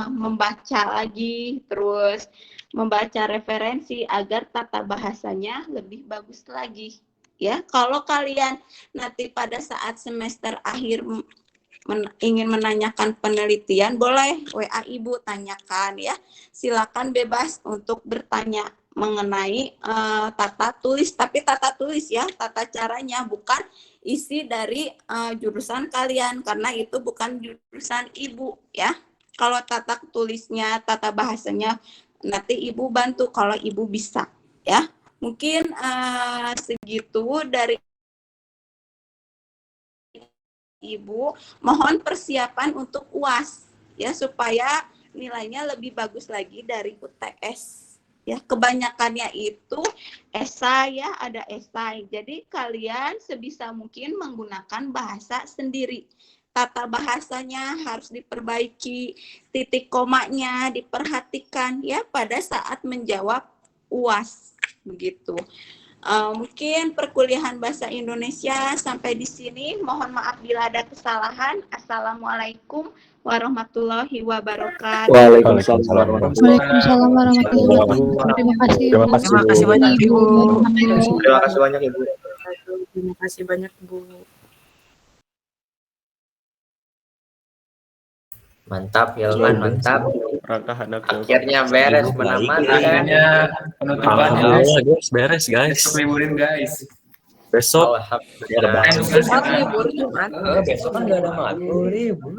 membaca lagi, terus membaca referensi agar tata bahasanya lebih bagus lagi. Ya, kalau kalian nanti pada saat semester akhir ingin menanyakan penelitian, boleh WA ibu tanyakan ya. Silakan bebas untuk bertanya mengenai tata tulis, tapi tata tulis ya, tata caranya, bukan isi dari jurusan kalian, karena itu bukan jurusan ibu ya. Kalau tata tulisnya, tata bahasanya nanti ibu bantu kalau ibu bisa ya. Mungkin segitu dari ibu. Mohon persiapan untuk UAS ya, supaya nilainya lebih bagus lagi dari UTS. Ya, kebanyakannya itu esai ya, ada esai. Jadi kalian sebisa mungkin menggunakan bahasa sendiri. Tata bahasanya harus diperbaiki, titik komanya diperhatikan ya pada saat menjawab UAS begitu. Mungkin perkuliahan bahasa Indonesia sampai di sini. Mohon maaf bila ada kesalahan. Assalamualaikum warahmatullahi wabarakatuh. Waalaikumsalam warahmatullahi Waalaikumsalam warahmatullahi wabarakatuh. Terima kasih. Terima kasih banyak Ibu. Terima kasih banyak Ibu. Terima kasih banyak Bu. Mantap Hilman, mantap. Akhirnya Akhirnya beres menamat. Akhirnya penutupan Alhamdulillah guys, beres guys. besok liburin guys. Besok Alhamdulillah. Jumat libur Jumat. Besok kan gak ada matkul libur.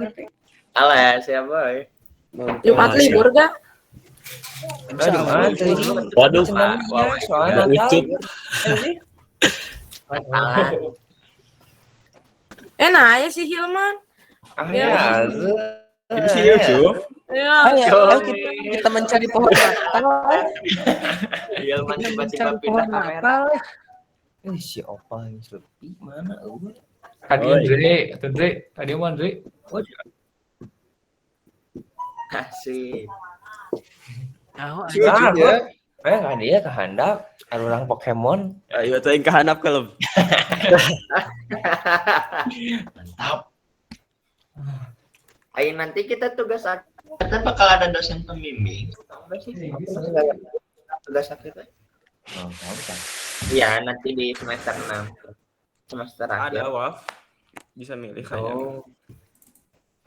Alah siapa ya? Jumat libur gak? Waduh, soalnya lucu. Nah ya si Hilman. Ya, Ini sih lucu. Ya, ayo kita mencari pohon Natal. Hilman tiba-tiba pindah kamera. Si Opa yang sepi mana? Tadi Andre, tadi mau Andre. Asik. Oh, Dia kehandap orang Pokemon. Ayo tuh yang kehandap kalau. Mantap. Ayo nanti kita tugas kita bakal ada dosen pembimbing. Apa sih? Tugas akhir. Oh, tahu kan. Iya, nanti di semester 6. Semester akhir. Ada Waf. Bisa milih kayaknya. Oh.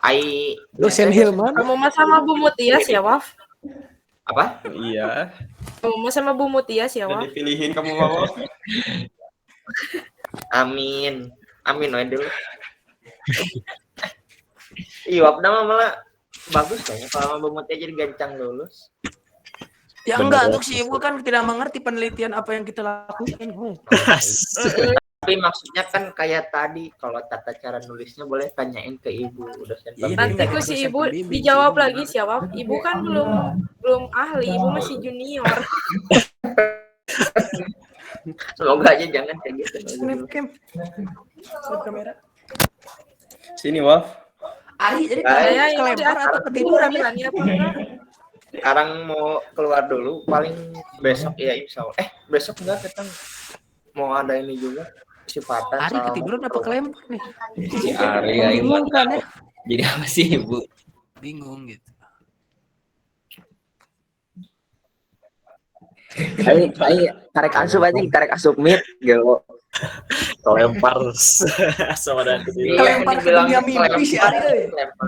Ai Dosen Hilman. Kamu mah sama Bu Mutias ya, Waf? apa? Iya. Kamu mah sama Bu Mutias ya, Udah Waf? dipilihin kamu mau. Amin. Amin wae dulu. Iya, nama malah bagus kayaknya kalau mau Mutia jadi gancang lulus. Ya enggak, untuk si Ibu kan tidak mengerti penelitian apa yang kita lakukan. Tapi maksudnya kan kayak tadi kalau tata cara nulisnya boleh tanyain ke ibu dosen Nanti ku si Ibu dijawab lagi sih, Waf. Ibu kan belum ahli, Ibu masih junior. Semoga aja jangan kayak gitu. Snap kamera. Sini Waf. Ari jadi Saya ini kelempar atau ketiduran ya? Sekarang mau keluar dulu paling besok ya insya Allah. Besok enggak kita mau ada ini juga kesempatan. Ari ketiduran apa kelempar nih? Si Ari ya Bingung kan ya? jadi apa sih ibu? Bingung gitu. Ayo tarik asup aja, tarik asup mid gitu. Kelempar sama dan Kelempar ke dunia mimpi si Ari. Kelempar.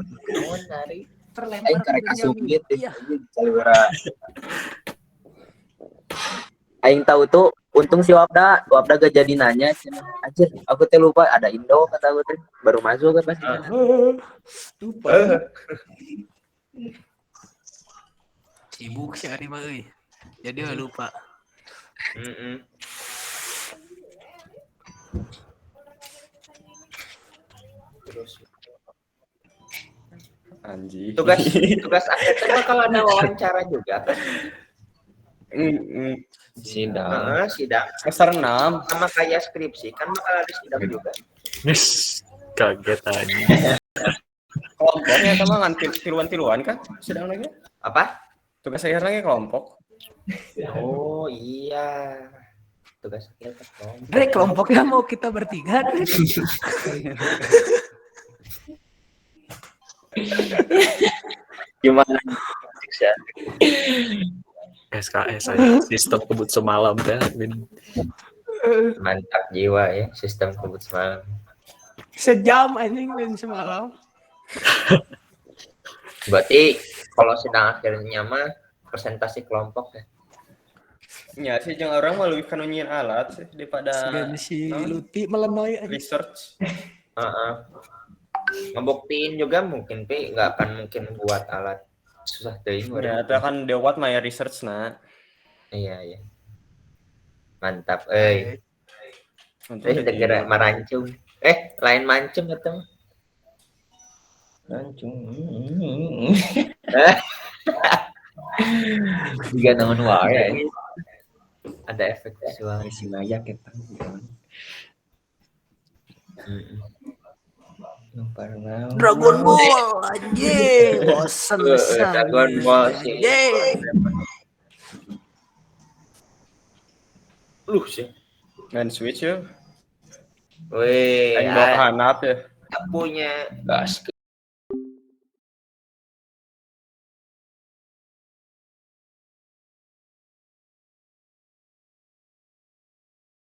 Terlempar ke Tarik dunia asup mimpi. mid. Iya. Aing tahu tuh untung si Wapda gak jadi nanya. Anjir, aku teh lupa ada Indo kata aku teh. Baru masuk kan pasti. Lupa. Sibuk sih hari mah euy. Jadi lupa. Anjing. Tugas akhir kan bakal ada wawancara juga kan. Sidang. Sidang. Semester 6. Sama kayak skripsi kan bakal ada sidang juga. Kaget aja. Kelompoknya sama ngan tiluan kan sedang lagi. Apa? Tugas akhir lagi kelompok. Oh iya. Tugas akhir kelompok. Dre, kelompoknya mau kita bertiga. Gimana? SKS aja, sistem kebut semalam teh. Mantap jiwa ya sistem kebut semalam. Sejam anjing dan semalam. Berarti kalau sidang akhirnya mah presentasi kelompok ya. Ya sih jangan orang mah lebih kan nyiin alat sih daripada Si Luti melenoi research. Ngebuktiin juga mungkin nggak akan mungkin buat alat susah teuing. Ya, itu kan dewat mah ya research nah. Iya. Mantap euy. Segera marancung. Lain mancung eta mah. Lancung. Juga naon wae. Ada efek visual Si layak eta. Dragon Ball anjing. Bosen pisan. Dragon Ball sih. Lu sih. Main Switch ya. Wih, Aing bawa hanap ya. punya Gas